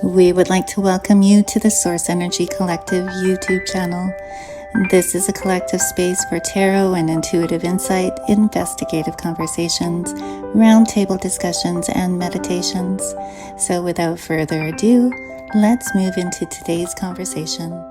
We would like to welcome you to the Source Energy Collective YouTube channel. This is a collective space for tarot and intuitive insight, investigative conversations, roundtable discussions, and meditations. So without further ado, let's move into today's conversation.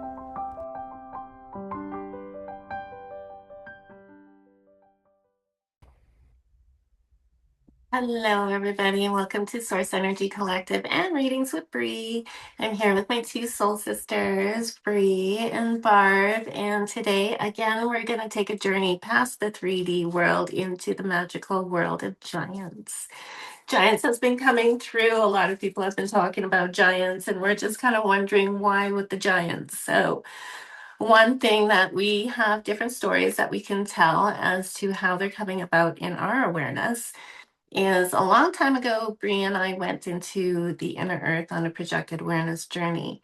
Hello, everybody, and welcome to Source Energy Collective and Readings with Brie. I'm here with my two soul sisters, Brie and Barb, and today, again, we're going to take a journey past the 3D world into the magical world of giants. Giants has been coming through. A lot of people have been talking about giants, and we're just kind of wondering why with the giants. So, one thing that we have different stories that we can tell as to how they're coming about in our awareness is a long time ago, Brie and I went into the inner earth on a projected awareness journey.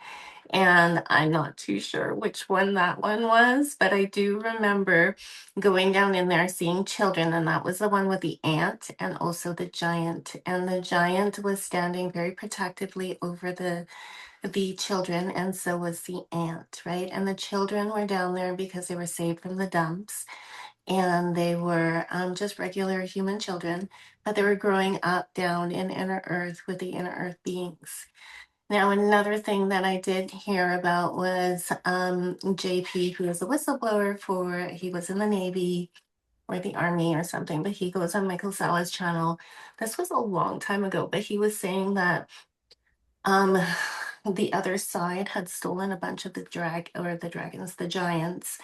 And I'm not too sure which one that one was, but I do remember going down in there seeing children, and that was the one with the ant and also the giant. And the giant was standing very protectively over the children, and so was the ant, right? And the children were down there because they were saved from the dumps, and they were just regular human children, but they were growing up down in inner earth with the inner earth beings. Now, another thing that I did hear about was JP, who is a whistleblower he was in the Navy or the Army or something, but he goes on Michael Sala's channel. This was a long time ago, but he was saying that um, the other side had stolen a bunch of the giants,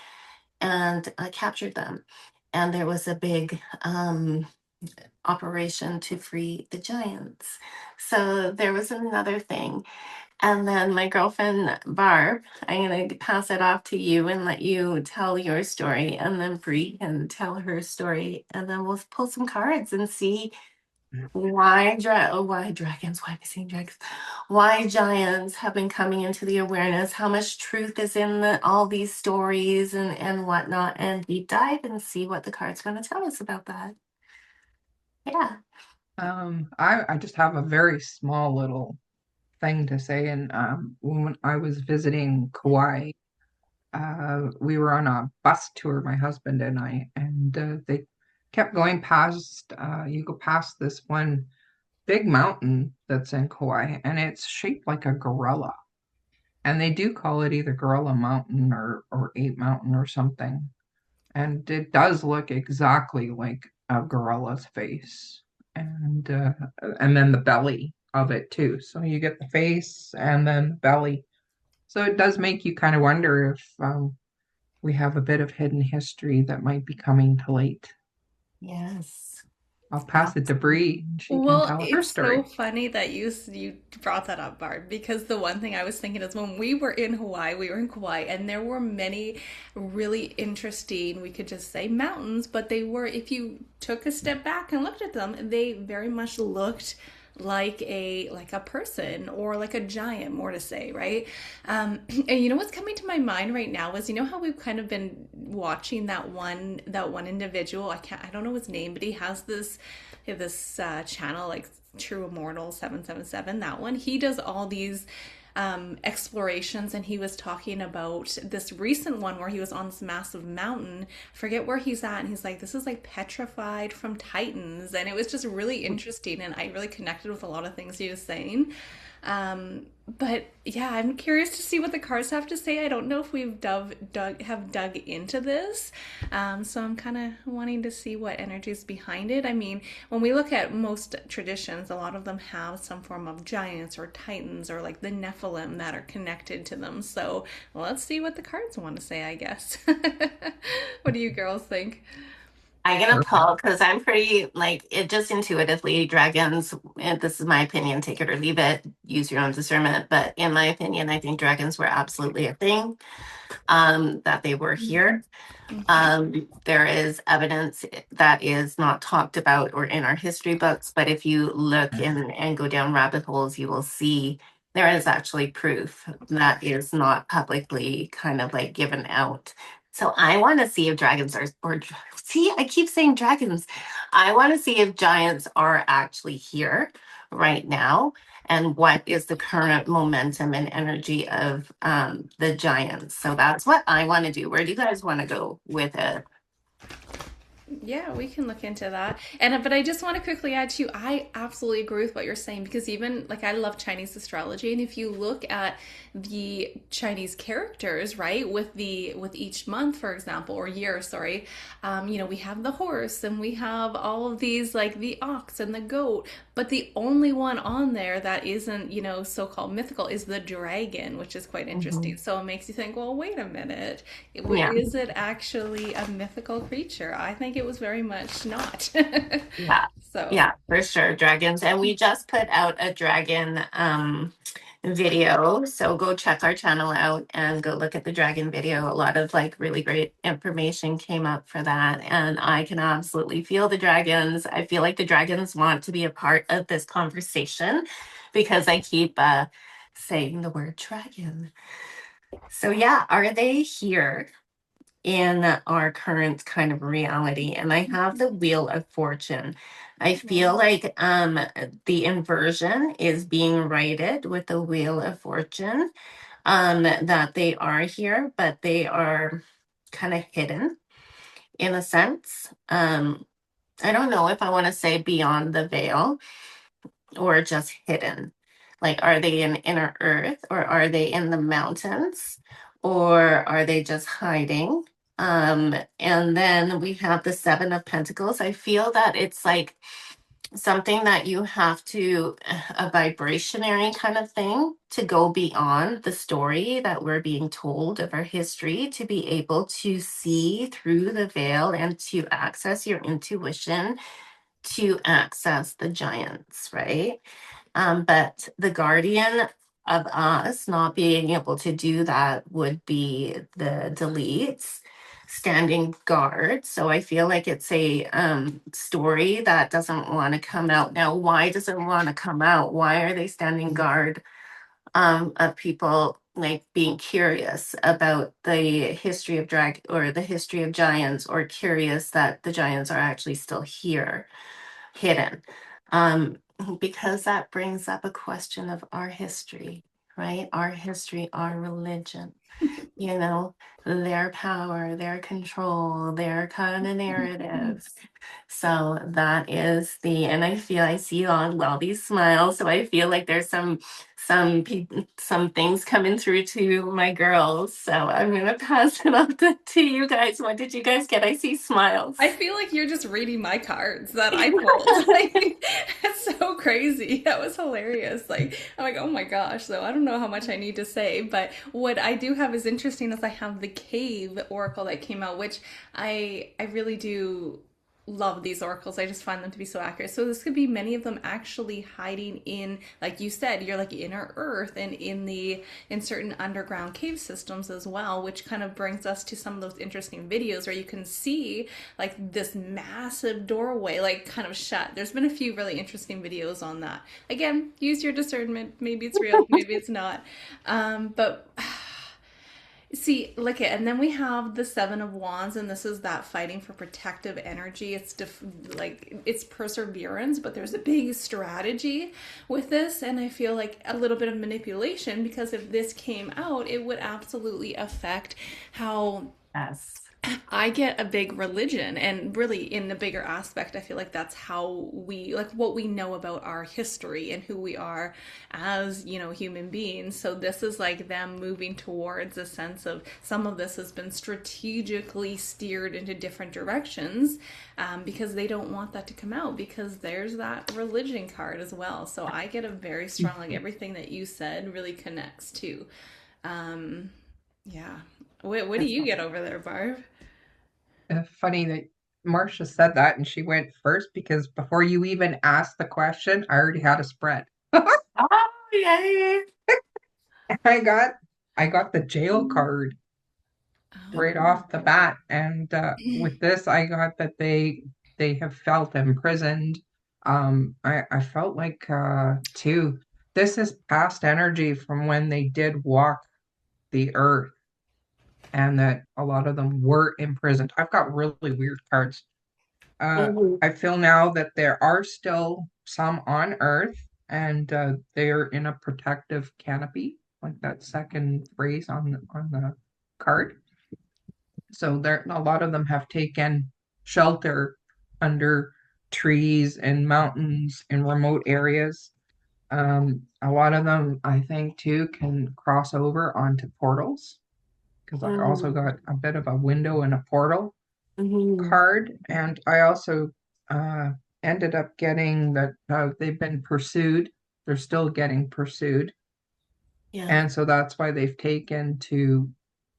and captured them. And there was a big operation to free the giants. So there was another thing. And then my girlfriend, Barb, I'm going to pass it off to you and let you tell your story. And then Brie can tell her story. And then we'll pull some cards and see why dragons, why am I saying dragons? Why giants have been coming into the awareness, how much truth is in all these stories and whatnot, and deep dive and see what the card's going to tell us about that. Yeah. I just have a very small little thing to say. And when I was visiting Kauai, we were on a bus tour, my husband and I, and they kept going past, you go past this one big mountain that's in Kauai, and it's shaped like a gorilla. And they do call it either Gorilla Mountain or Ape Mountain or something. And it does look exactly like a gorilla's face, and and then the belly of it too. So you get the face and then the belly. So it does make you kind of wonder if we have a bit of hidden history that might be coming to light. Yes. I'll pass it to Bree, and she can Well, tell her it's so story. funny that you brought that up, Barb, because the one thing I was thinking is when we were in Hawaii, we were in Kauai, and there were many really interesting, we could just say mountains, but they were, if you took a step back and looked at them, they very much looked like a person or like a giant, more to say, right? And you know what's coming to my mind right now is, you know how we've kind of been watching that one individual. I don't know his name, but he has this channel like True Immortal 777. That one, he does all these explorations, and he was talking about this recent one where he was on this massive mountain. Forget where he's at, and he's like, this is like petrified from titans, and it was just really interesting, and I really connected with a lot of things he was saying. But yeah, I'm curious to see what the cards have to say. I don't know if we've dug into this, so I'm kind of wanting to see what energies behind it. I mean, when we look at most traditions, a lot of them have some form of giants or titans or like the Nephilim that are connected to them. So let's see what the cards want to say, I guess. What do you girls think? I'm gonna Perfect. pull because I'm pretty like it just intuitively dragons, and this is my opinion, take it or leave it, use your own discernment. But in my opinion, I think dragons were absolutely a thing, that they were here. Okay. There is evidence that is not talked about or in our history books, but if you look and go down rabbit holes, you will see there is actually proof that is not publicly kind of like given out So I want to see if dragons are, or see, I keep saying dragons. I want to see if giants are actually here right now and what is the current momentum and energy of the giants. So that's what I want to do. Where do you guys want to go with it? Yeah, we can look into that. And but I just want to quickly add too, I absolutely agree with what you're saying because even like I love Chinese astrology, and if you look at the Chinese characters, right, with each month, for example, or year, sorry, we have the horse and we have all of these like the ox and the goat, but the only one on there that isn't, so-called mythical is the dragon, which is quite interesting. Mhm. So it makes you think, well, wait a minute, Yeah, is it actually a mythical creature? I think it was very much not. yeah, So, yeah, for sure. Dragons. And we just put out a dragon video. So go check our channel out and go look at the dragon video. A lot of like really great information came up for that. And I can absolutely feel the dragons. I feel like the dragons want to be a part of this conversation because I keep saying the word dragon. So yeah, are they here in our current kind of reality? And I have the Wheel of Fortune. I feel like the inversion is being righted with the Wheel of Fortune, that they are here, but they are kind of hidden in a sense. I don't know if I want to say beyond the veil or just hidden. Like, are they in inner earth or are they in the mountains or are they just hiding? And then we have the Seven of Pentacles. I feel that it's like something that you have to, a vibrationary kind of thing to go beyond the story that we're being told of our history, to be able to see through the veil and to access your intuition, to access the giants, right? But the guardian of us not being able to do that would be the deletes standing guard. So I feel like it's a story that doesn't want to come out. Now, why does it want to come out? Why are they standing guard of people like being curious about the history of drag or the history of giants, or curious that the giants are actually still here, hidden? Um, because that brings up a question of our history, right? Our history, our religion, you know, their power, their control, their kind of narratives. So that is the, and I feel I see all these smiles. So I feel like there's some things coming through to my girls. So I'm gonna pass it on to you guys. What did you guys get? I see I smiles. feel like you're just reading my cards that I pulled. Like, that's so crazy. That was hilarious. Like, I'm like, oh my gosh. So I don't know how much I need to say, but what I do have is interesting is I have the cave oracle that came out, which I really do love these oracles. I just find them to be so accurate. So this could be many of them actually hiding in, like you said, you're like inner earth and in certain underground cave systems as well, which kind of brings us to some of those interesting videos where you can see like this massive doorway like kind of shut. There's been a few really interesting videos on that. Again, use your discernment. Maybe it's real, maybe it's not. But see, look at, and then we have the Seven of Wands, and this is that fighting for protective energy. Like it's perseverance, but there's a big strategy with this, and I feel like a little bit of manipulation because if this came out, it would absolutely affect how Yes. I get a big religion, and really in the bigger aspect, I feel like that's how we like what we know about our history and who we are as, human beings. So this is like them moving towards a sense of some of this has been strategically steered into different directions, because they don't want that to come out because there's that religion card as well. So I get a very strong, like everything that you said really connects to. Um, yeah. What do It's you get over there, Barb? Funny that Marcia said that and she went first because before you even asked the question, I already had a spread. oh, yay. I got I got the jail card right Oh. off the bat, and with this, I got that they have felt imprisoned. I felt like too. This is past energy from when they did walk the earth. and that a lot of them were imprisoned. I've got really weird cards. Hmm. I feel now that there are still some on Earth, and they're in a protective canopy, like that second phrase on the card. So there, a lot of them have taken shelter under trees and mountains in remote areas. A lot of them, I think, too, can cross over onto portals because I also Hmm. got a bit of a window and a portal Hmm. card, and I also uh, ended up getting that they've been pursued. They're still getting pursued, Yeah. and so that's why they've taken to,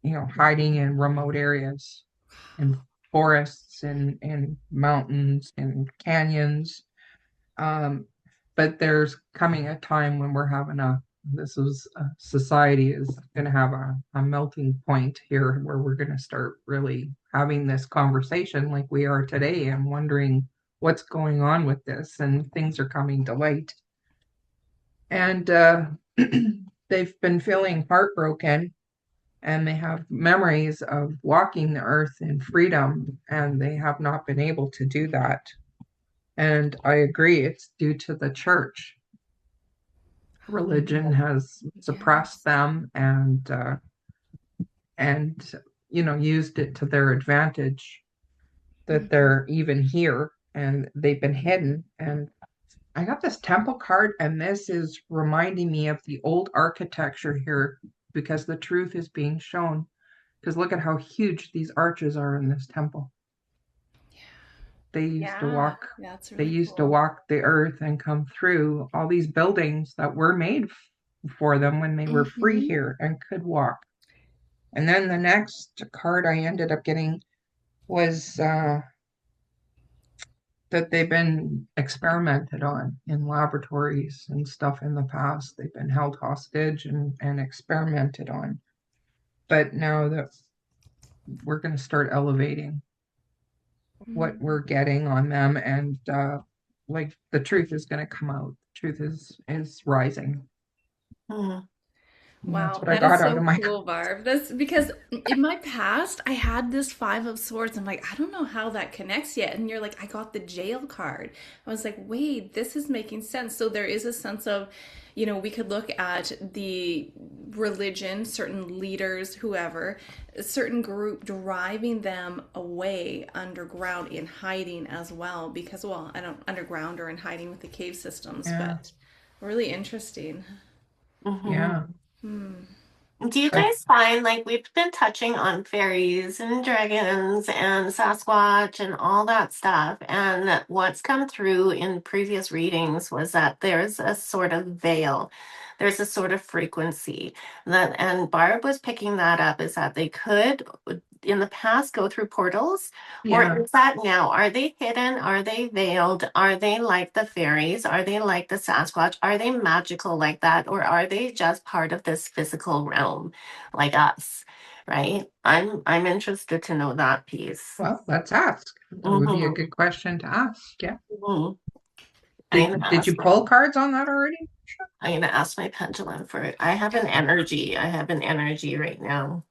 hiding in remote areas, in forests and mountains and canyons. Um, but there's coming a time when we're having this is society is going to have a melting point here where we're going to start really having this conversation like we are today and wondering what's going on with this, and things are coming to light. And they've been feeling heartbroken, and they have memories of walking the earth in freedom, and they have not been able to do that. And I agree, it's due to the church. Religion has suppressed Yes. them and used it to their advantage, that Mhm. they're even here and they've been hidden. And I got this temple card, and this is reminding me of the old architecture here because the truth is being shown. Because look at how huge these arches are in this temple. They used to Yeah, walk, that's they really used to cool. walk the earth and come through all these buildings that were made for them when they were free Hmm. here and could walk. And then the next card I ended up getting was that they've been experimented on in laboratories and stuff in the past. They've been held hostage and experimented on. But now that we're going to start elevating what we're getting on them, and like the truth is going to come out. The truth is rising. Hmm. And that's Wow, what I that is got out so of my cool, Barb. That's because in my past, I had this Five of Swords. I'm like, I don't know how that connects yet. And you're like, I got the jail card. I was like, wait, this is making sense. So there is a sense of, we could look at the religion, certain leaders, whoever, a certain group driving them away underground in hiding as well. Because, well, I don't underground or in hiding with the cave systems, yeah, but really interesting. Hmm. yeah. Do you I guys find like we've been touching on fairies and dragons and Sasquatch and all that stuff, and what's come through in previous readings was that there's a sort of veil, there's a sort of frequency that, and Barb was picking that up, is that they could in the past go through portals, or yeah. is that now? Are they hidden? Are they veiled? Are they like the fairies? Are they like the Sasquatch? Are they magical like that? Or are they just part of this physical realm like us? Right? I'm interested to know that piece. Well, let's ask. That would be a Hmm. good question to ask. Yeah. Hmm. Did you pull cards on that already? I'm gonna ask my pendulum for it. I have an energy. I have an energy right now.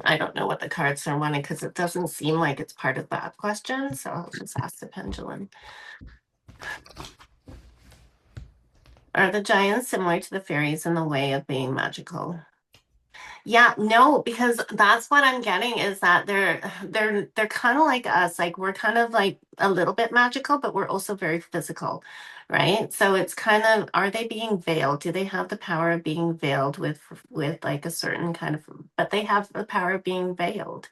I don't know what the cards are wanting because it doesn't seem like it's part of that question. So I'll just ask the pendulum. Are the giants similar to the fairies in the way of being magical? Yeah, no, because that's what I'm getting is that they're kind of like us. Like we're kind of like a little bit magical, but we're also very physical, right? So it's kind of, are they being veiled? Do they have the power of being veiled with like a certain kind of, but they have the power of being veiled.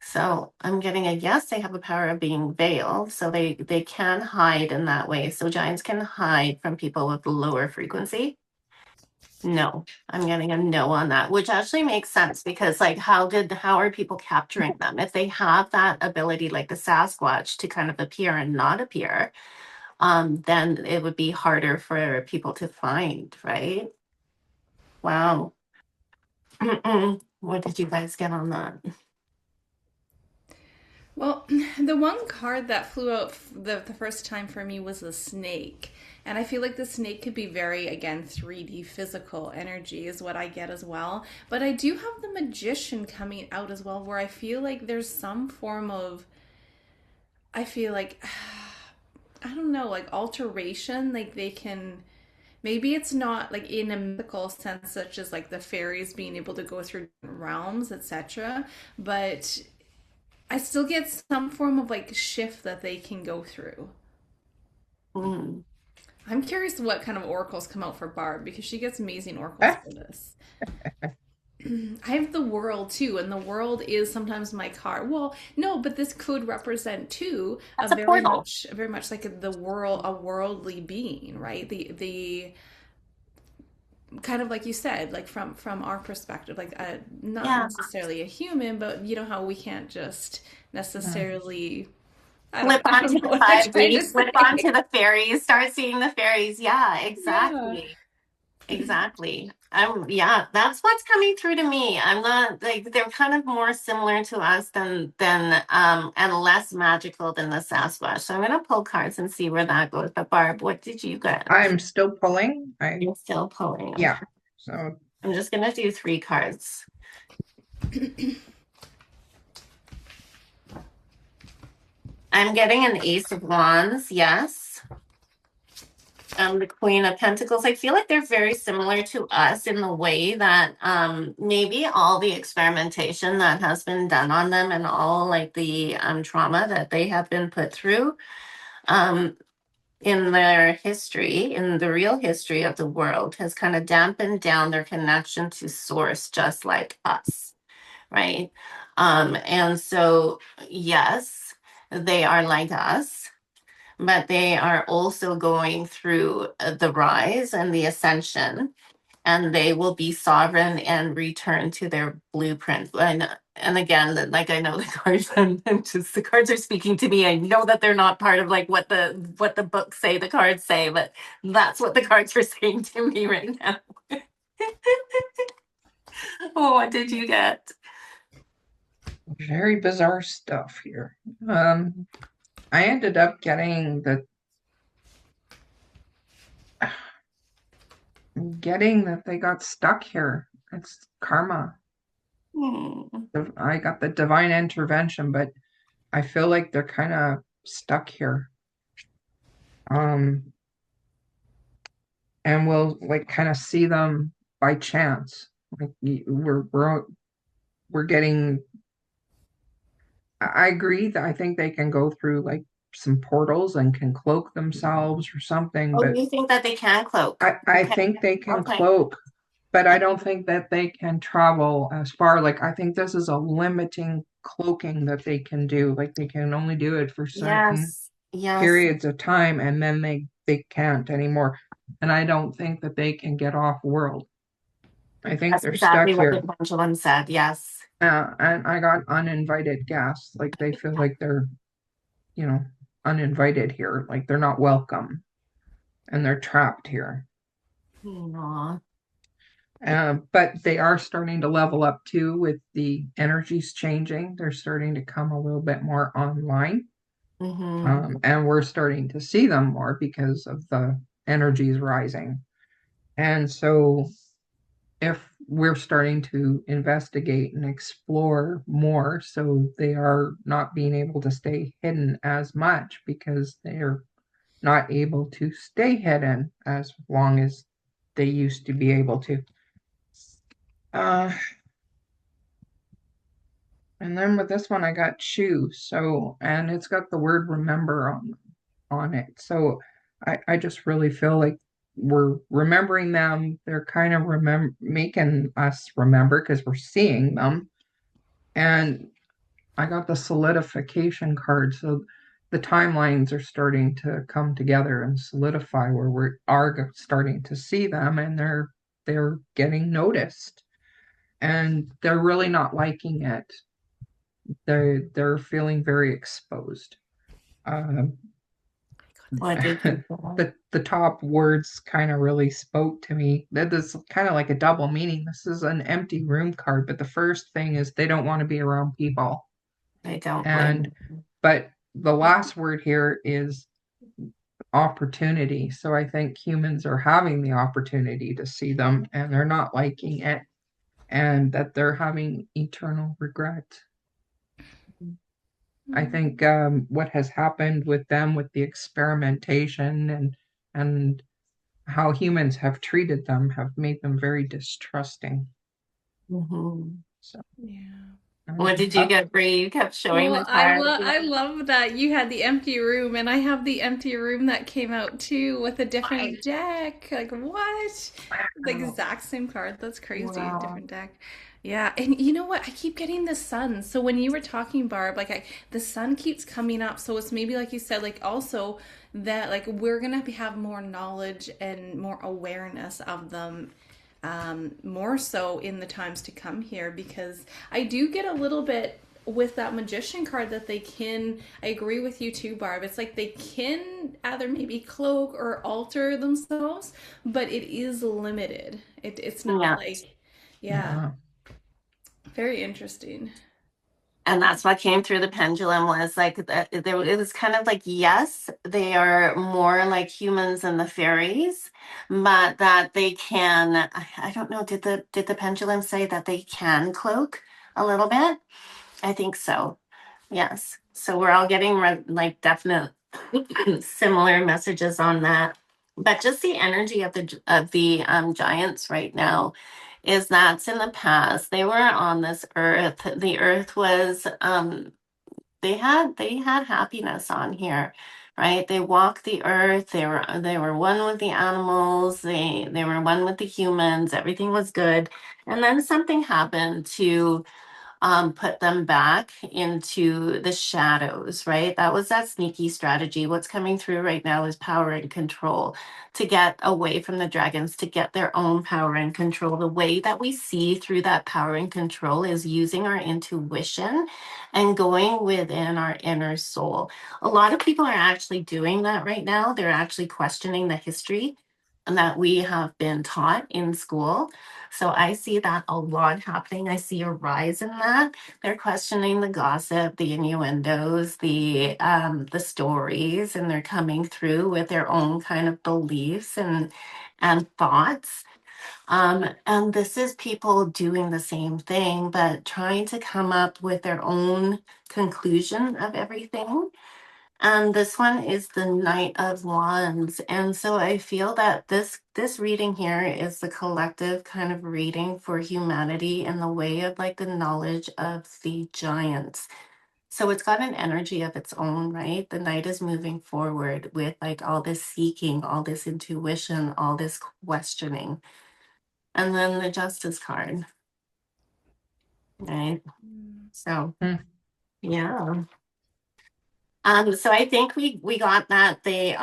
So I'm getting a yes, they have a power of being veiled. So they can hide in that way. So giants can hide from people with lower frequency. No, I'm getting a no on that, which actually makes sense because like how are people capturing them? If they have that ability like the Sasquatch to kind of appear and not appear, then it would be harder for people to find, right? Wow. What did you guys get on that? Well, the one card that flew out the first time for me was the snake. And I feel like the snake could be very, again, 3D physical energy is what I get as well. But I do have the magician coming out as well, where I feel like there's some form of, I feel like, I don't know, like alteration. Like they can, maybe it's not like in a mythical sense, such as like the fairies being able to go through different realms, etc. But I still get some form of like shift that they can go through. Mm. I'm curious what kind of oracles come out for Barb because she gets amazing oracles Eh, for this. I have the world too, and the world is sometimes my card. Well, no, but this could represent too That's a portal. a very much like the world, a worldly being, right? The kind of like you said, like from our perspective, like not Yeah. necessarily a human, but you know how we can't just mm, necessarily. Flip I don't onto know the what I'm trying to 5D, flip onto say. the fairies, start seeing the fairies. Yeah, Yeah. exactly. Exactly. Yeah, that's what's coming through to me. I'm not like they're kind of more similar to us than and less magical than the Sasquatch. So I'm gonna pull cards and see where that goes. But Barb, what did you get? I'm still pulling. You're still pulling. Yeah. Okay. So I'm just gonna do three cards. I'm getting an Ace of Wands, yes. The Queen of Pentacles. I feel like they're very similar to us in the way that maybe all the experimentation that has been done on them and all like the trauma that they have been put through um, in their history, in the real history of the world, has kind of dampened down their connection to source, just like us, right? And so, yes, they are like us, but they are also going through the rise and the ascension, and they will be sovereign and return to their blueprint. And again, like I know the cards, I'm just the cards are speaking to me. I know that they're not part of like what the books say, the cards say, but that's what the cards are saying to me right now. Oh, what did you get? very bizarre stuff here. Um, I ended up getting that they got stuck here. It's karma. Hmm. I got the divine intervention, but I feel like they're kind of stuck here. Um, and we'll like kind of see them by chance. Like we're getting. I agree that I think they can go through like some portals and can cloak themselves or something, Oh, but you think that they can cloak? I Okay. think they can Okay. cloak, but I don't think that they can travel as far. Like I think this is a limiting cloaking that they can do. Like they can only do it for certain Yes. Yes. periods of time and then they can't anymore. And I don't think that they can get off world. I think That's they're stuck exactly what the here. pendulum said. Yes. And I got uninvited guests. Like they feel like they're, you know, uninvited here. Like they're not welcome and they're trapped here. Aw. But they are starting to level up too with the energies changing. They're starting to come a little bit more online. Mm-hmm. And we're starting to see them more because of the energies rising. And so if we're starting to investigate and explore more, so they are not being able to stay hidden as much because they're not able to stay hidden as long as they used to be able to. Uh, and then with this one, I got choose. So, and it's got the word remember on it. So I just really feel like we're remembering them. They're kind of making us remember because we're seeing them. And I got the solidification card. So the timelines are starting to come together and solidify where we are starting to see them and they're getting noticed. And they're really not liking it. They're feeling very exposed. Um, What did you say? the top words kind of really spoke to me. That is kind of like a double meaning. This is an empty room card, but the first thing is they don't want to be around people. I don't And blame but the last word here is opportunity. So I think humans are having the opportunity to see them and they're not liking it and that they're having eternal regret. I think what has happened with them with the experimentation and how humans have treated them have made them very distrusting. you. So Yeah. What did you up, get, Bree? You kept showing Well, the card. I love that you had the empty room and I have the empty room that came out too with a different deck. Like what? The wow. exact same card. That's crazy. Wow. Different deck. Yeah, and you know what? I keep getting the sun. So when you were talking, Barb, the sun keeps coming up. So it's maybe like you said, like also that like we're gonna have more knowledge and more awareness of them, more so in the times to come here because I do get a little bit with that magician card that they can. I agree with you too, Barb. It's like they can either maybe cloak or alter themselves, but it is limited. It's not Yeah. like, yeah, Yeah. very interesting. And that's what came through the pendulum was like that there it was kind of like yes, they are more like humans than the fairies, but that they can I don't know, did the pendulum say that they can cloak a little bit? I think so. Yes. So we're all getting like definite similar messages on that. But just the energy of the giants right now is that's in the past. They were on this earth. The earth was they had happiness on here, right? They walked the earth. They were one with the animals. They were one with the humans. Everything was good. And then something happened to put them back into the shadows, right? That was that sneaky strategy. What's coming through right now is power and control to get away from the dragons, to get their own power and control. The way that we see through that power and control is using our intuition and going within our inner soul. A lot of people are actually doing that right now. They're actually questioning the history that we have been taught in school. So I see that a lot happening. I see a rise in that. They're questioning the gossip, the innuendos, the stories, and they're coming through with their own kind of beliefs and thoughts. And this is people doing the same thing, but trying to come up with their own conclusion of everything. And this one is the Knight of Wands. And so I feel that this reading here is the collective kind of reading for humanity in the way of like the knowledge of the giants. So it's got an energy of its own, right? The knight is moving forward with like all this seeking, all this intuition, all this questioning. And then the justice card, right? So Hmm. yeah. So I think we got that they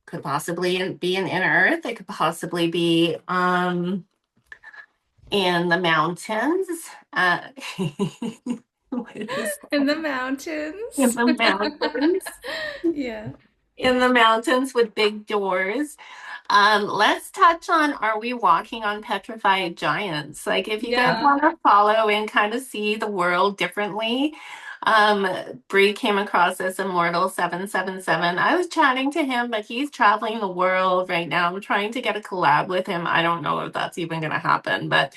could possibly be in inner earth. They could possibly be in the mountains. Uh, what is In the in mountains. the mountains? Yeah. In the mountains with big doors. Let's touch on are we walking on petrified giants? Like if you guys Yeah. want to follow and kind of see the world differently. Um, Bree came across this Immortal 777. I was chatting to him, but he's traveling the world right now. I'm trying to get a collab with him. I don't know if that's even gonna happen, but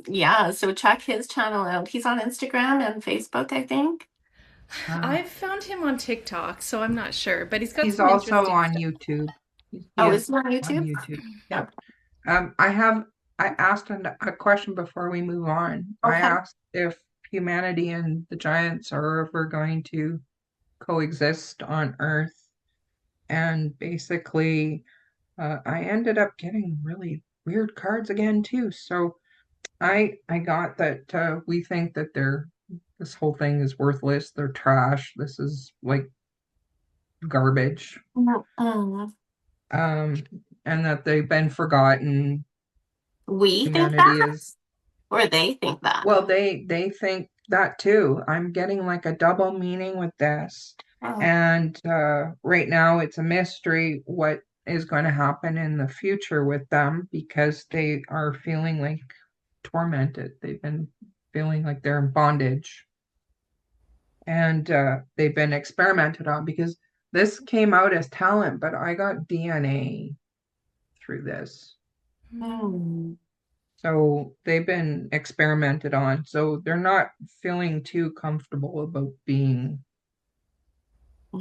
yeah, so check his channel out. He's on Instagram and Facebook, I think. Uh, I've found him on TikTok, so I'm not sure, but he's got he's some also interesting on stuff. YouTube. He Oh, is is he on on YouTube? YouTube. Oh, Yep. I asked a question before we move on. I okay. asked if humanity and the giants are ever going to coexist on Earth, and basically, I ended up getting really weird cards again too. So I got that we think that this whole thing is worthless. They're trash. This is like garbage. Mm-mm. Um, and that they've been forgotten. We think Humanity that, is or they think that. well, they think that too. I'm getting like a double meaning with this. Oh, And right now it's a mystery what is going to happen in the future with them because they are feeling like tormented. They've been feeling like they're in bondage. and they've been experimented on because this came out as talent, but I got DNA through this. Hmm. So they've been experimented on. So they're not feeling too comfortable about being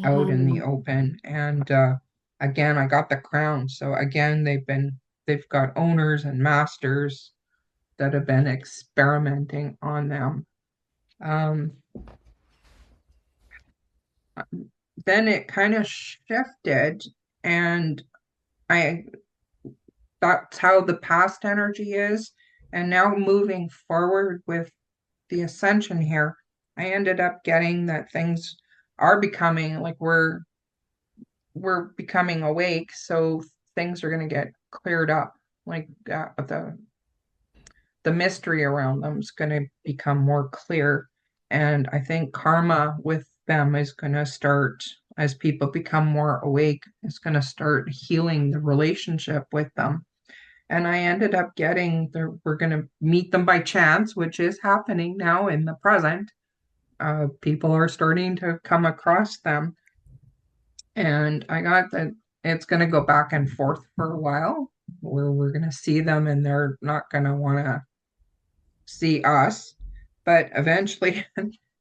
out in the Mhm. open. And again, I got the crown. So again, they've got owners and masters that have been experimenting on them. Um, then it kind of shifted, and I that's how the past energy is. And now moving forward with the ascension here, I ended up getting that things are becoming like we're becoming awake, so things are going to get cleared up. Like the mystery around them is going to become more clear, and I think karma with them is going to start as people become more awake. It's going to start healing the relationship with them. And I ended up getting we're going to meet them by chance, which is happening now in the present. People are starting to come across them. And I got that it's going to go back and forth for a while where we're going to see them and they're not going to want to see us. But eventually,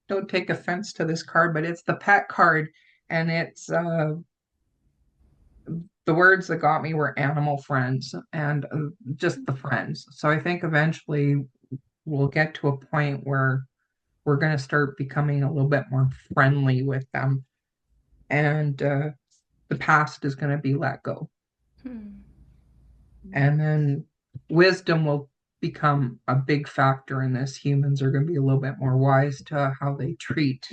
don't take offense to this card, but it's the pet card. And it's the words that got me were animal friends and just the friends. So I think eventually we'll get to a point where we're going to start becoming a little bit more friendly with them. And the past is going to be let go. Hmm. And then wisdom will become a big factor in this. Humans are going to be a little bit more wise to how they treat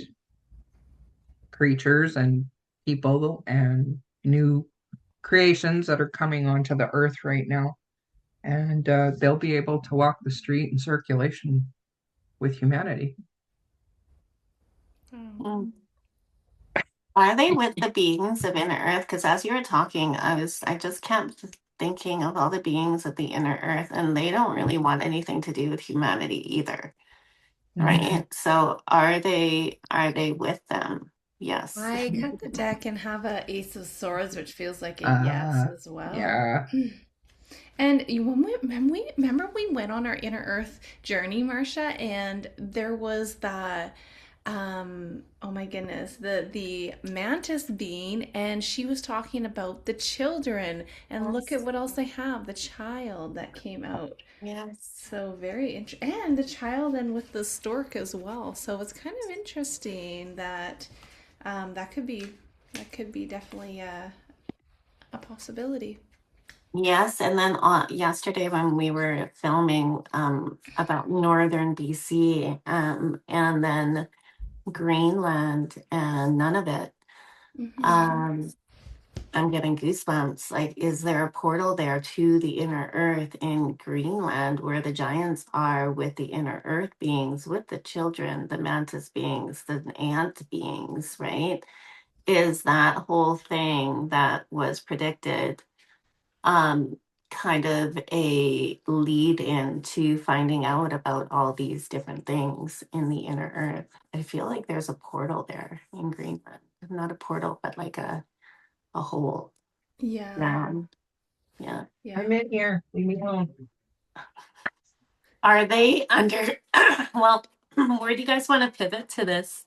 creatures and people and new creations that are coming onto the earth right now. And they'll be able to walk the street in circulation with humanity. Oh. Mm. Are they with the beings of inner earth? Because as you were talking, I just kept thinking of all the beings of the inner earth, and they don't really want anything to do with humanity either, Mhm. right? So are they with them? Yes. I cut the deck and have a Ace of Swords, which feels like a yes Uh, as well. yeah. And remember we went on our inner earth journey, Marcia, and there was the oh my goodness, the mantis being, and she was talking about the children, and look at Yes. what else they have, the child that came out. Yes. So very interesting, and the child and with the stork as well. So it's kind of interesting that that could be definitely a possibility. Yes, and then yesterday when we were filming about northern BC and then Greenland and none of it, Hmm. um, I'm getting goosebumps. Like, is there a portal there to the inner earth in Greenland where the giants are with the inner earth beings, with the children, the mantis beings, the ant beings, right? Is that whole thing that was predicted um, kind of a lead in to finding out about all these different things in the inner earth? I feel like there's a portal there in Greenland. Not a portal, but like a hole. Yeah, Yeah. Yeah. yeah. I'm in here. Leave me alone. Are they under, well, where do you guys want to pivot to this?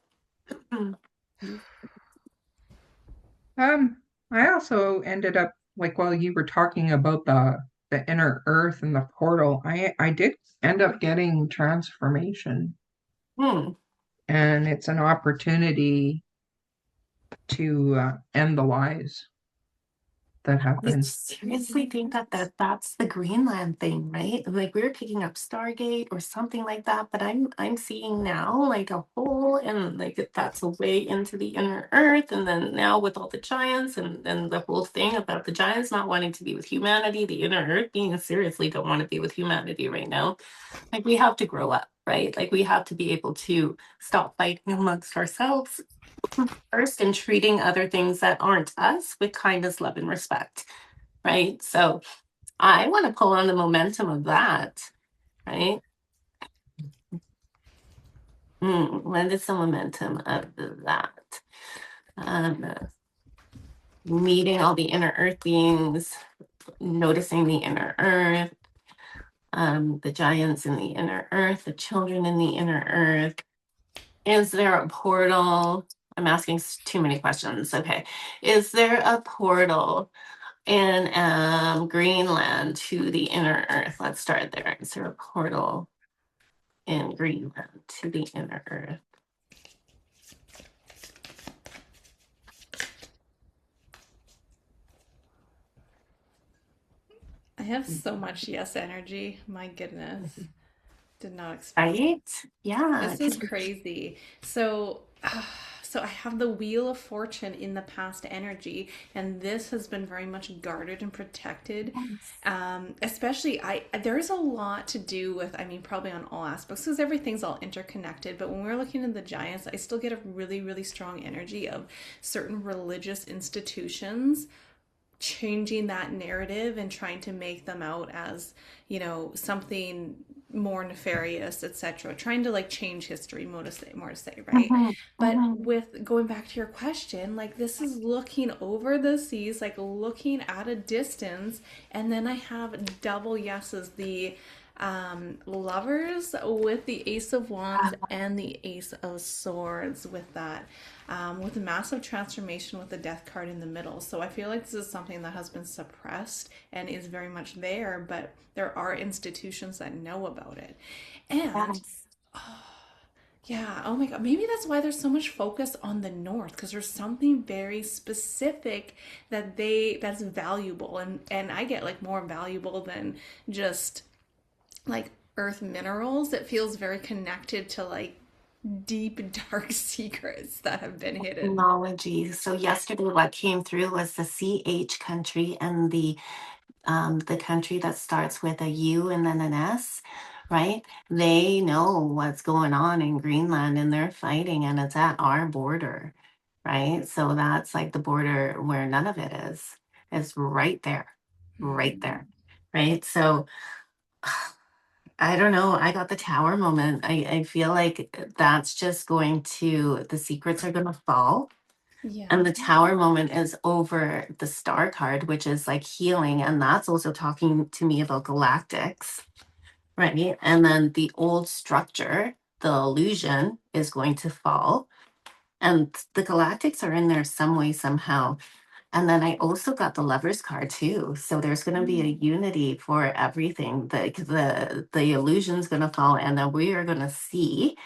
Um, I also ended up like while you were talking about the inner earth and the portal, I did end up getting transformation, Hmm. and it's an opportunity to end the lies that have I been. seriously think that's the Greenland thing, right? Like we were picking up Stargate or something like that, but I'm seeing now like a hole and like that's a way into the inner earth, and then now with all the giants and the whole thing about the giants not wanting to be with humanity, the inner earth being seriously don't want to be with humanity right now. Like we have to grow up, right? Like we have to be able to stop fighting amongst ourselves first and treating other things that aren't us with kindness, love, and respect, right? So I want to pull on the momentum of that, right? When is the momentum of that? Um, Meeting all the inner earth beings, noticing the inner earth, the giants in the inner earth, the children in the inner earth. Is there a portal? I'm asking too many questions. Okay. Is there a portal in Greenland to the inner earth? Let's start there. Is there a portal in Greenland to the inner earth? I have so much yes energy. My goodness. Did not expect. Right? Yeah. This is crazy. So I have the Wheel of Fortune in the past energy, and this has been very much guarded and protected. Especially, there's a lot to do with, I mean, probably on all aspects, because everything's all interconnected. But when we're looking at the giants, I still get a really, really strong energy of certain religious institutions changing that narrative and trying to make them out as, something more nefarious, etc., trying to like change history, more to say, right? Mhm, But mhm. with going back to your question, like this is looking over the seas, like looking at a distance. And then I have double yeses, the lovers with the Ace of Wands and the Ace of Swords with that, with a massive transformation with the Death card in the middle. So I feel like this is something that has been suppressed and is very much there, but there are institutions that know about it. And Yes. yeah, oh my God, maybe that's why there's so much focus on the North, because there's something very specific that's valuable, and I get like more valuable than just like earth minerals. It feels very connected to like deep dark secrets that have been hidden. Technology. So yesterday, what came through was the CH country and the country that starts with a U and then an S, right? They know what's going on in Greenland and they're fighting, and it's at our border, right? So that's like the border where none of it is. It's right there, right? So I don't know. I got the tower moment. I feel like that's just going to, the secrets are going to fall. And Yeah. the tower moment is over the star card, which is like healing. And that's also talking to me about galactics, right? And then the old structure, the illusion is going to fall. And the galactics are in there some way, somehow. And then I also got the lovers card too. So there's going to be a unity for everything. The illusion's going to fall, and then we are going to see,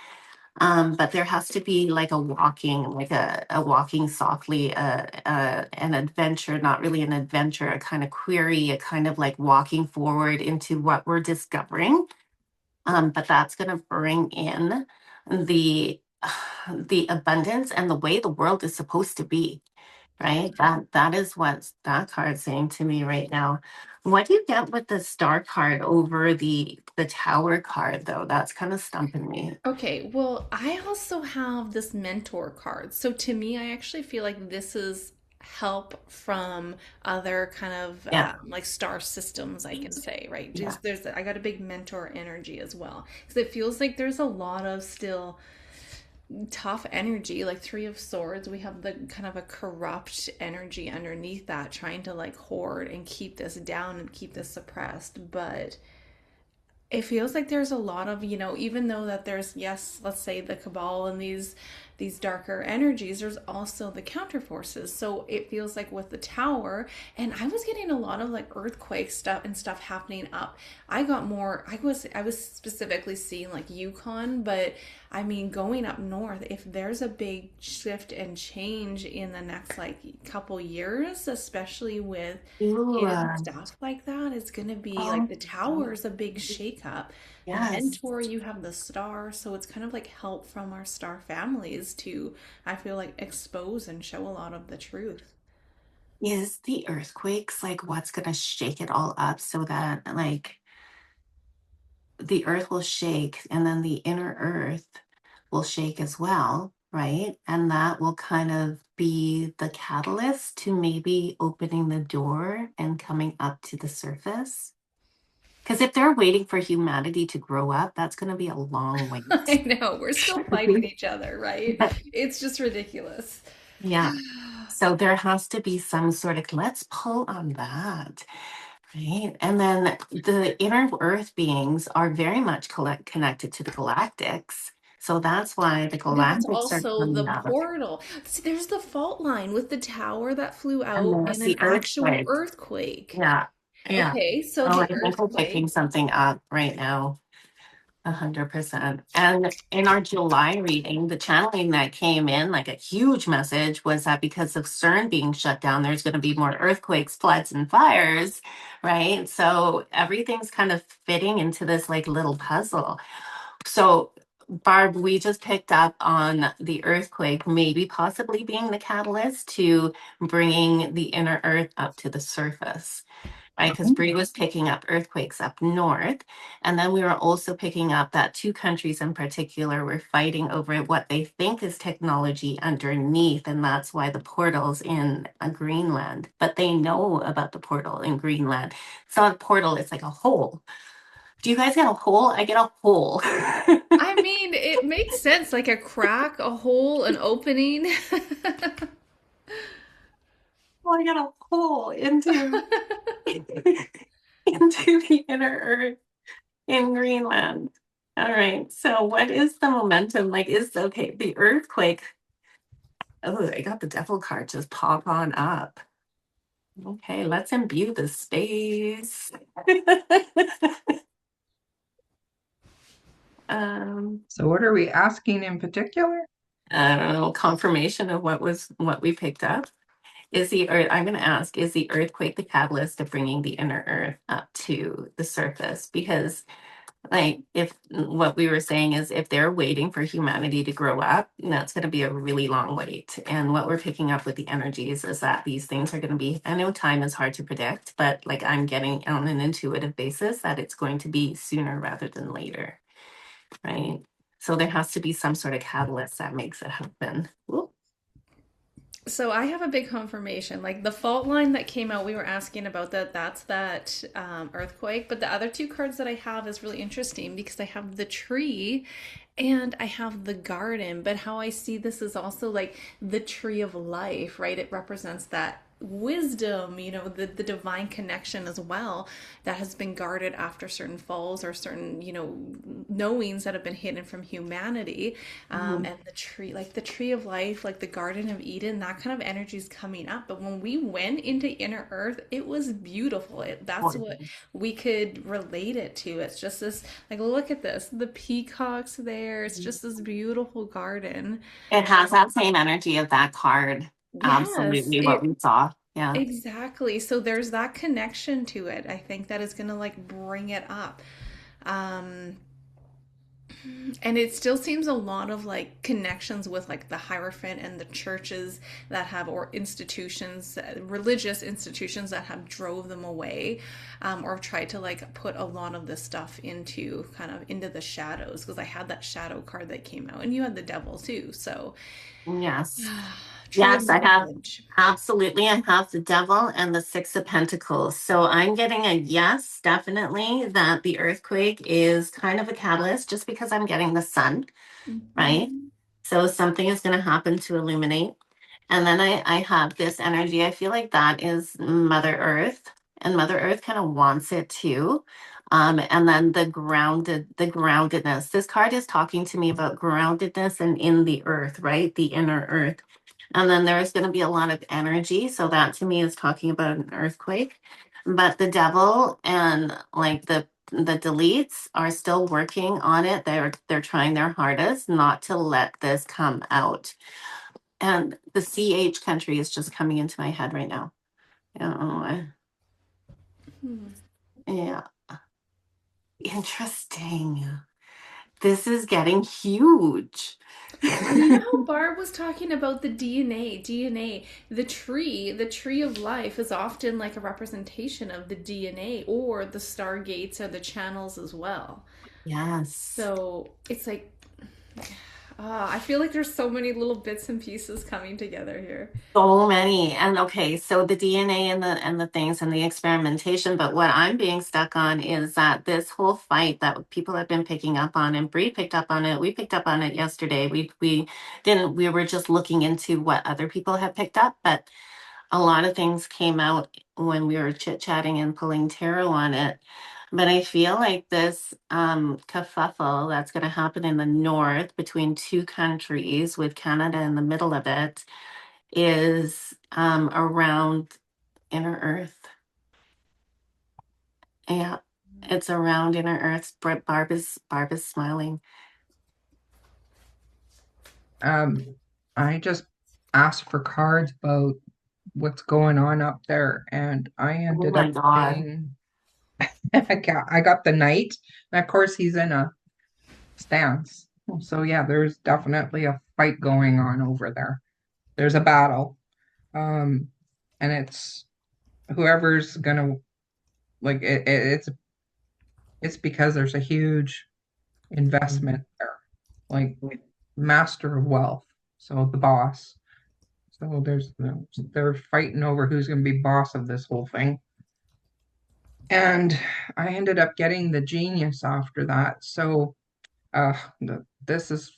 but there has to be like a walking, like a walking softly, an adventure, not really an adventure, a kind of query, a kind of like walking forward into what we're discovering. But that's going to bring in the the abundance and the way the world is supposed to be, right? That is what that card's saying to me right now. What do you get with the star card over the tower card though? That's kind of stumping me. Okay, well, I also have this mentor card. So to me, I actually feel like this is help from other kind of Yeah. like star systems, I can say, right? Yeah. Just I got a big mentor energy as well. Because it feels like there's a lot of still tough energy, like Three of Swords. We have the kind of a corrupt energy underneath that, trying to like hoard and keep this down and keep this suppressed. But it feels like there's a lot of, even though that there's, yes, let's say the cabal and these darker energies, there's also the counter forces. So it feels like with the tower, and I was getting a lot of like earthquake stuff and stuff happening up. I was specifically seeing like Yukon, but I mean going up north, if there's a big shift and change in the next like couple years, especially with Ooh, in stuff like that, it's going to be like oh, the tower is a big shakeup. The yes. mentor, you have the star, so it's kind of like help from our star families to, I feel like, expose and show a lot of the truth. Is the earthquakes like what's gonna shake it all up so that like the earth will shake and then the inner earth will shake as well, right? And that will kind of be the catalyst to maybe opening the door and coming up to the surface. Because if they're waiting for humanity to grow up, that's going to be a long wait. I know, we're still fighting each other, right? It's just ridiculous. Yeah. So there has to be some sort of, let's pull on that, right? And then the inner earth beings are very much connected to the galactics. So that's why the But it's galactics are also the coming out. portal. See, there's the fault line with the tower that flew And out there's in an the actual earthquake. earthquake. Yeah. Yeah. Okay, so Oh, I the think we're picking earthquake. something up right now. 100%. And in our July reading, the channeling that came in, like a huge message, was that because of CERN being shut down, there's going to be more earthquakes, floods, and fires, right? So everything's kind of fitting into this like little puzzle. So, Barb, we just picked up on the earthquake, maybe possibly being the catalyst to bringing the inner earth up to the surface, right? Because Brie was picking up earthquakes up north. And then we were also picking up that two countries in particular were fighting over what they think is technology underneath. And that's why the portal's in Greenland. But they know about the portal in Greenland. It's not a portal, it's like a hole. Do you guys get a hole? I get a hole. I mean, it makes sense, like a crack, a hole, an opening. Well, I got a hole into into the inner earth in Greenland. All right. So what is the momentum? Like, is okay, the earthquake. Oh, I got the devil card just pop on up. Okay, let's imbue the space. um, So what are we asking in particular? I don't know, confirmation of what we picked up. Is the earth, I'm going to ask, is the earthquake the catalyst of bringing the inner earth up to the surface? Because like if what we were saying is if they're waiting for humanity to grow up, that's going to be a really long wait. And what we're picking up with the energies is that these things are going to be, I know time is hard to predict, but like I'm getting on an intuitive basis that it's going to be sooner rather than later, right? So there has to be some sort of catalyst that makes it happen. Ooh. So I have a big confirmation. Like the fault line that came out, we were asking about that. That's that earthquake. But the other two cards that I have is really interesting because I have the tree and I have the garden. But how I see this is also like the tree of life, right? It represents that wisdom, the divine connection as well that has been guarded after certain falls or certain, knowings that have been hidden from humanity. Mhm. And the tree, like the tree of life, like the Garden of Eden, that kind of energy is coming up. But when we went into inner earth, it was beautiful. That's what we could relate it to. It's just this, like, look at this, the peacocks there. It's just this beautiful garden. It has that same energy of that card. Yes, Absolutely what it we saw. Yeah. exactly. So there's that connection to it. I think that is going to like bring it up. Um, and it still seems a lot of like connections with like the Hierophant and the churches that have, or institutions, religious institutions that have drove them away, or tried to like put a lot of this stuff into kind of into the shadows. Because I had that shadow card that came out, and you had the devil too. So Yes. tree of Yes, I have knowledge. absolutely. I have the devil and the six of pentacles. So I'm getting a yes, definitely, that the earthquake is kind of a catalyst just because I'm getting the sun, right? Mhm. So something is going to happen to illuminate. And then I have this energy. I feel like that is Mother Earth, and Mother Earth kind of wants it too. And then the groundedness. This card is talking to me about groundedness and in the earth, right? The inner earth. And then there's going to be a lot of energy. So that to me is talking about an earthquake. But the devil and like the deletes are still working on it. They're trying their hardest not to let this come out. And the CH country is just coming into my head right now. I don't know why. Hmm. Yeah. Interesting. This is getting huge. Well, you know how Barb was talking about the DNA, DNA, the tree of life is often like a representation of the DNA or the stargates or the channels as well. Yes. So it's like I feel like there's so many little bits and pieces coming together here. So many. And okay, so the DNA and the things and the experimentation, but what I'm being stuck on is that this whole fight that people have been picking up on, and Bree picked up on it. We picked up on it yesterday. We didn't, we were just looking into what other people have picked up, but a lot of things came out when we were chit-chatting and pulling tarot on it. But I feel like this kerfuffle that's going to happen in the north between two countries with Canada in the middle of it is around inner earth. Yeah, it's around inner earth. Barb is smiling. Um, I just asked for cards about what's going on up there, and I Oh ended my up God. getting I got the knight, and of course he's in a stance. So yeah, there's definitely a fight going on over there. There's a battle. Um, and it's whoever's gonna like it's because there's a huge investment there, like master of wealth. So the boss. So they're fighting over who's gonna be boss of this whole thing. And I ended up getting the genius after that. So this is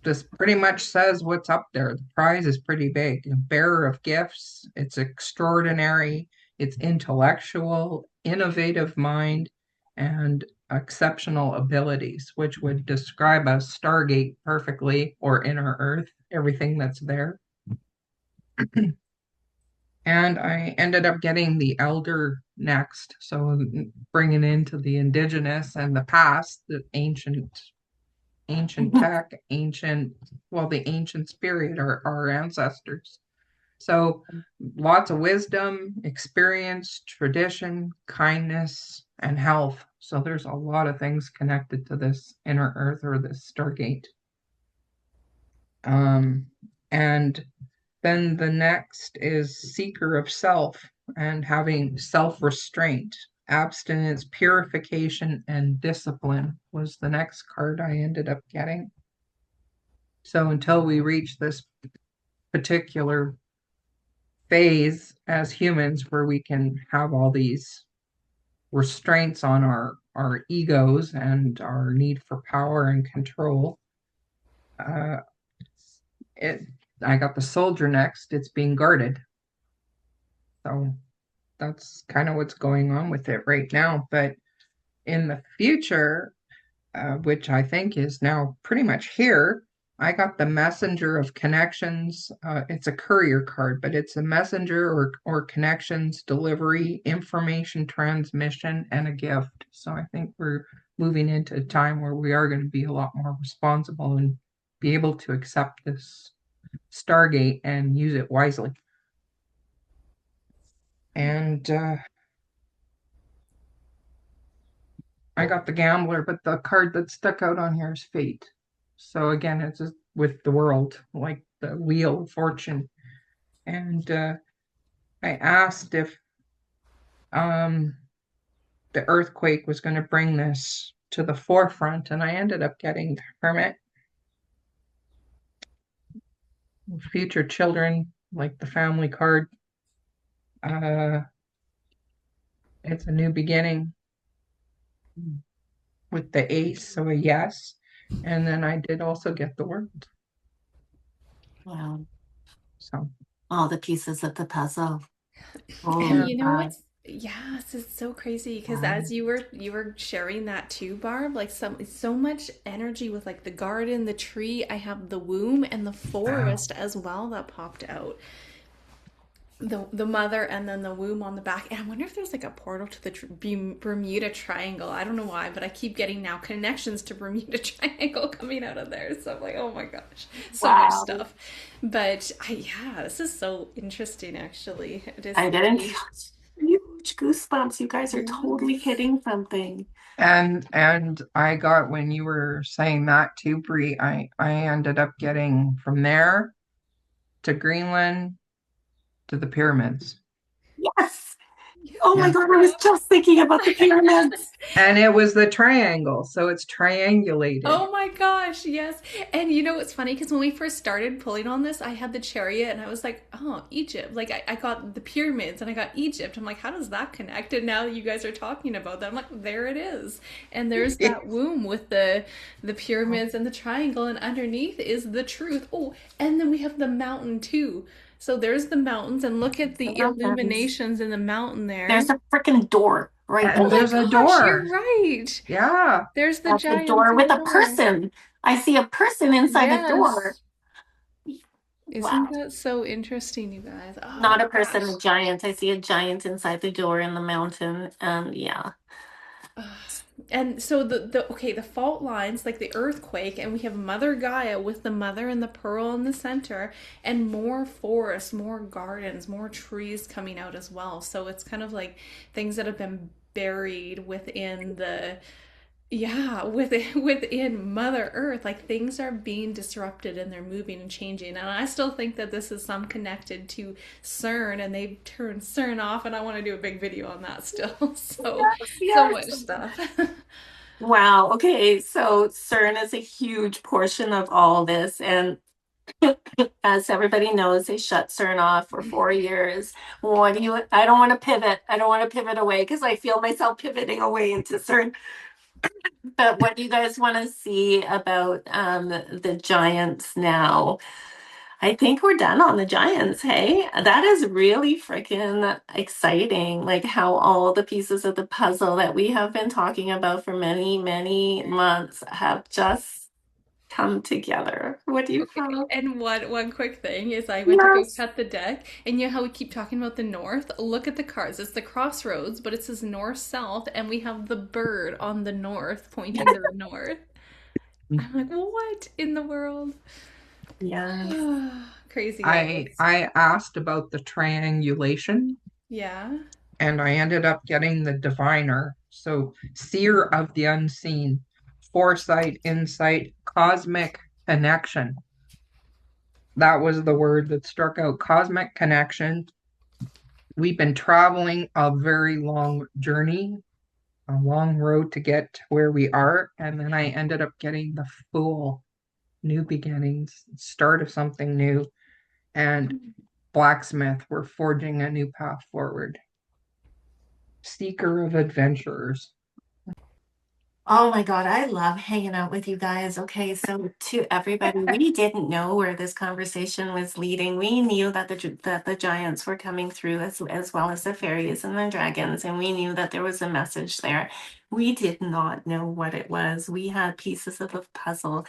this pretty much says what's up there. The prize is pretty big. Bearer of gifts, it's extraordinary, it's intellectual, innovative mind, and exceptional abilities, which would describe a Stargate perfectly, or inner Earth, everything that's there. And I ended up getting the elder next, so bringing into the indigenous and the past, the ancient tech, well, the ancient spirit, our ancestors. So lots of wisdom, experience, tradition, kindness, and health. So there's a lot of things connected to this inner earth or this Stargate. Um, and then the next is seeker of self and having self restraint. Abstinence, purification, and discipline was the next card I ended up getting. So until we reach this particular phase as humans where we can have all these restraints on our egos and our need for power and control, uh, it I got the soldier next. It's being guarded. So that's kind of what's going on with it right now. But in the future, which I think is now pretty much here. I got the messenger of connections. It's a courier card, but it's a messenger or connections, delivery, information transmission, and a gift. So I think we're moving into a time where we are going to be a lot more responsible and be able to accept this Stargate and use it wisely. And I got the gambler, but the card that stuck out on here is fate. So again, it's just with the world, like the wheel of fortune. And I asked if um, the earthquake was going to bring this to the forefront, and I ended up getting the hermit, future children, like the family card. Uh, it's a new beginning with the ace, so a yes. And then I did also get the world. Wow. So All the pieces of the puzzle. And Holy yeah. you know God. what's yes, it's so crazy because Yeah. as you were sharing that too, Barb, like so much energy with like the garden, the tree. I have the womb and the Wow. forest as well that popped out. The mother and then the womb on the back. And I wonder if there's like a portal to the Bermuda Triangle. I don't know why, but I keep getting now connections to Bermuda Triangle coming out of there. So I'm like, oh my gosh, so much Wow. stuff. But yeah, this is so interesting. Actually, to I didn't see. feel huge goosebumps. You guys are totally Yes. hitting something. And I got when you were saying that too, Brie, I ended up getting from there to Greenland to the pyramids. Yes. Oh my Yeah. God, I was just thinking about the pyramids. And it was the triangle, so it's triangulated. Oh my gosh, yes. And you know what's funny? Because when we first started pulling on this, I had the chariot and I was like, oh, Egypt. Like, I got the pyramids and I got Egypt. I'm like, how does that connect? And now you guys are talking about that. I'm like, there it is. And there's that womb with the pyramids and the triangle, and underneath is the truth. Oh, and then we have the mountain too. So there's the mountains, and look at the Mountains. illuminations in the mountain there. There's a freaking door right Oh And my there. there's a gosh, door. you're right. Yeah. There's the That's a giant door with front a door. person. I see a person inside the door. Yes. Isn't Wow. that so interesting, you guys? Oh Not a person, gosh. a giant. I see a giant inside the door in the mountain. And yeah. And so the fault lines, like the earthquake, and we have Mother Gaia with the mother and the pearl in the center, and more forests, more gardens, more trees coming out as well. So it's kind of like things that have been buried within the, yeah, within Mother Earth, like things are being disrupted and they're moving and changing. And I still think that this is some connected to CERN, and they've turned CERN off, and I want to do a big video on that still. So Yes, so yes. much stuff. Wow. Okay. So CERN is a huge portion of all this. And as everybody knows, they shut CERN off for 4 years. What do you, I don't want to pivot. I don't want to pivot away because I feel myself pivoting away into CERN. But what do you guys want to see about the Giants now? I think we're done on the Giants, hey? That is really freaking exciting. Like how all the pieces of the puzzle that we have been talking about for many, many months have just come together. What do you Okay, have? and one quick thing is I went to go Yes. cut the deck, and you know how we keep talking about the north? Look at the cards. It's the crossroads, but it says north south, and we have the bird on the north pointing to the north. I'm like, what in the world? Yes. Crazy I guys. I asked about the triangulation Yeah. and I ended up getting the diviner. So seer of the unseen, foresight, insight, cosmic connection. That was the word that struck out. Cosmic connection. We've been traveling a very long journey, a long road to get to where we are. And then I ended up getting the Fool, new beginnings, start of something new. And blacksmith, we're forging a new path forward. Seeker of adventurers. Oh my God, I love hanging out with you guys. Okay, so to everybody, we didn't know where this conversation was leading. We knew that the giants were coming through as well as the fairies and the dragons, and we knew that there was a message there. We did not know what it was. We had pieces of a puzzle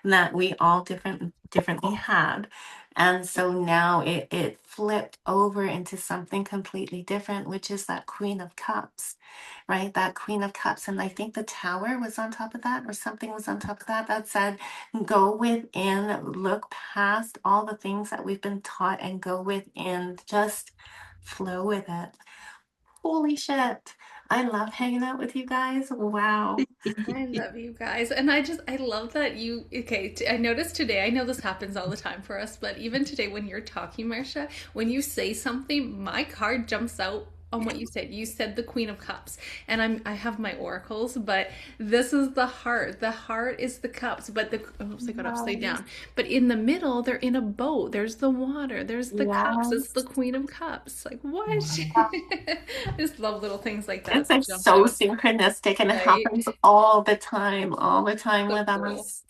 that we all differently had. And so now it flipped over into something completely different, which is that Queen of Cups, right? That Queen of Cups. And I think the tower was on top of that, or something was on top of that, that said, go within, look past all the things that we've been taught and go within, just flow with it. Holy shit. I love hanging out with you guys. Wow. I love you guys. And I love that I noticed today, I know this happens all the time for us, but even today when you're talking, Marcia, when you say something, my card jumps out on what you said. You said the Queen of Cups, and I have my oracles, but this is the heart. The heart is the cups, but the oops, I got upside Yes. down. But in the middle, they're in a boat. There's the water. There's the cups. It's the Yes. Queen of Cups. Like what? Wow. I just love little things like that It's that like jump so out, synchronistic and it right? happens all the time So with cool. us.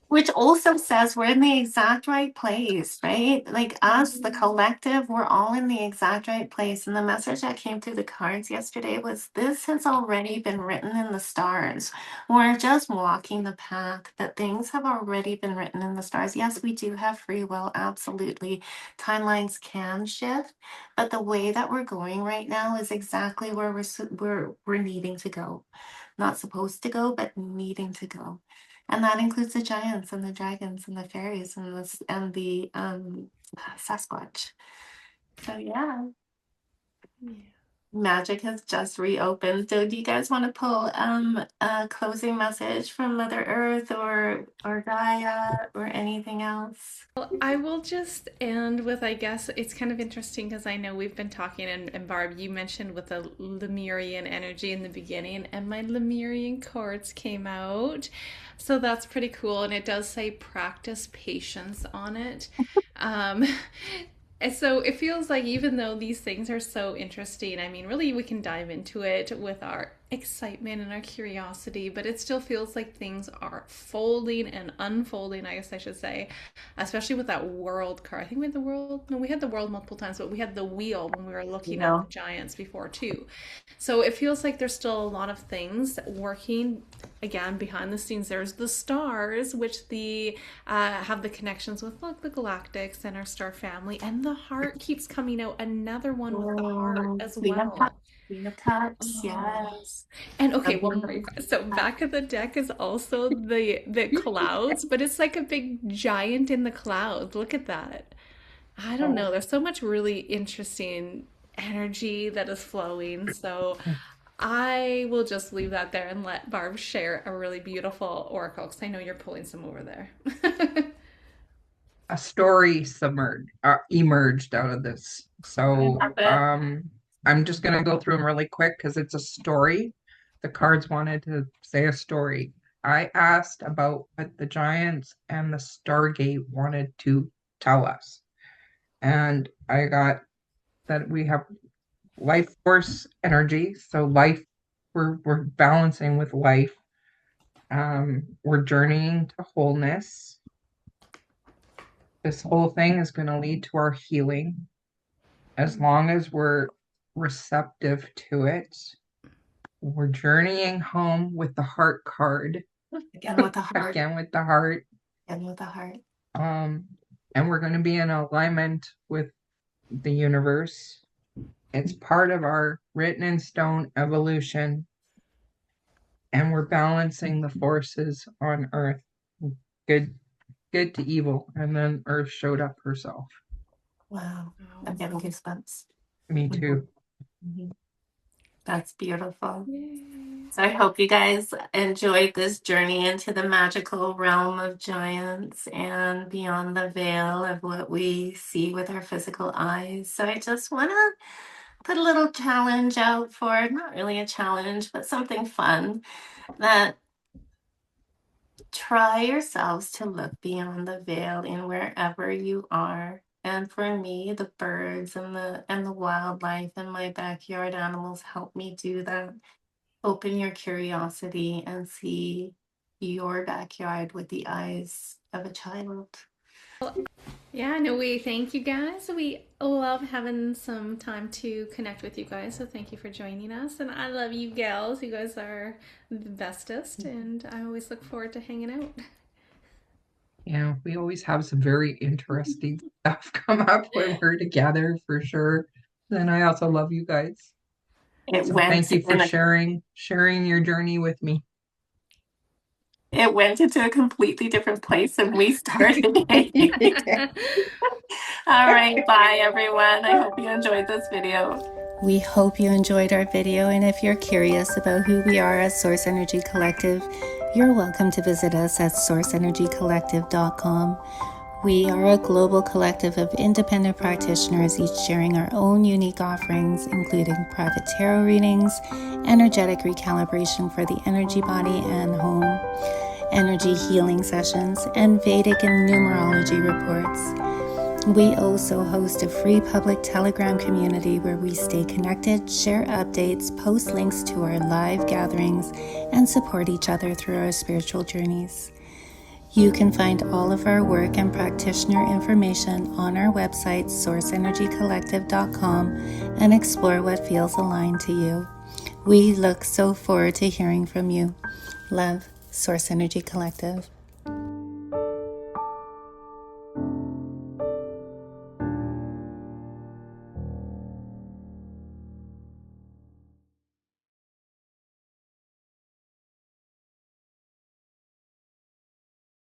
Which also says we're in the exact right place, right? Like us, the collective, we're all in the exact right place. And the message that came through the cards yesterday was this has already been written in the stars. We're just walking the path, that things have already been written in the stars. Yes, we do have free will, absolutely. Timelines can shift, but the way that we're going right now is exactly where we're needing to go. Not supposed to go, but needing to go. And that includes the giants and the dragons and the fairies and the Sasquatch. So yeah. Yeah. magic has just reopened. So do you guys want to pull a closing message from Mother Earth or Gaia or anything else? Well, I will just end with, I guess it's kind of interesting because I know we've been talking, and Barb, you mentioned with the Lemurian energy in the beginning, and my Lemurian cards came out. So that's pretty cool. And it does say practice patience on it. Um, and so it feels like even though these things are so interesting, I mean, really we can dive into it with our excitement and our curiosity, but it still feels like things are folding and unfolding, I guess I should say, especially with that world card. I think we had the world, no, we had the world multiple times, but we had the wheel when we were looking at the giants before too. So it feels like there's still a lot of things working again behind the scenes. There's the stars, which the have the connections with, look, the galactics and our star family, and the heart keeps coming out. Another one with the heart as Queen of well. Cups. Queen of Cups, Oh. yes. And okay, one more. Amazing. So back of the deck is also the clouds, but it's like a big giant in the clouds. Look at that. I don't know. There's so much really interesting energy that is flowing. So I will just leave that there and let Barb share a really beautiful oracle because I know you're pulling some over there. A story emerged out of this. I So love it. I'm just gonna go through them really quick because it's a story. The cards wanted to say a story. I asked about what the giants and the Stargate wanted to tell us. And I got that we have life force energy. So life, we're balancing with life. We're journeying to wholeness. This whole thing is going to lead to our healing as long as we're receptive to it. We're journeying home with the heart card. Again with the heart. Again with the heart. Again with the heart. And we're going to be in alignment with the universe. It's part of our written in stone evolution. And we're balancing the forces on Earth. Good to evil. And then Earth showed up herself. Wow. I'm getting goosebumps. Me too. Mm-hmm. That's beautiful. Yay. So I hope you guys enjoyed this journey into the magical realm of giants and beyond the veil of what we see with our physical eyes. So I just want to put a little challenge out for, not really a challenge, but something fun, that try yourselves to look beyond the veil in wherever you are. And for me, the birds and the wildlife and my backyard animals help me do that. Open your curiosity and see your backyard with the eyes of a child. Yeah, no, we thank you guys. We love having some time to connect with you guys. So thank you for joining us. And I love you gals. You guys are the bestest. And I always look forward to hanging out. Yeah, we always have some very interesting stuff come up when we're together for sure. And I also love you guys. So thank you for sharing your journey with me. It went into a completely different place than we started. All right, bye everyone. I hope you enjoyed this video. We hope you enjoyed our video, and if you're curious about who we are as Source Energy Collective, you're welcome to visit us at sourceenergycollective.com. We are a global collective of independent practitioners, each sharing our own unique offerings, including private tarot readings, energetic recalibration for the energy body and home, energy healing sessions, and Vedic and numerology reports. We also host a free public Telegram community where we stay connected, share updates, post links to our live gatherings, and support each other through our spiritual journeys. You can find all of our work and practitioner information on our website, sourceenergycollective.com, and explore what feels aligned to you. We look so forward to hearing from you. Love, Source Energy Collective.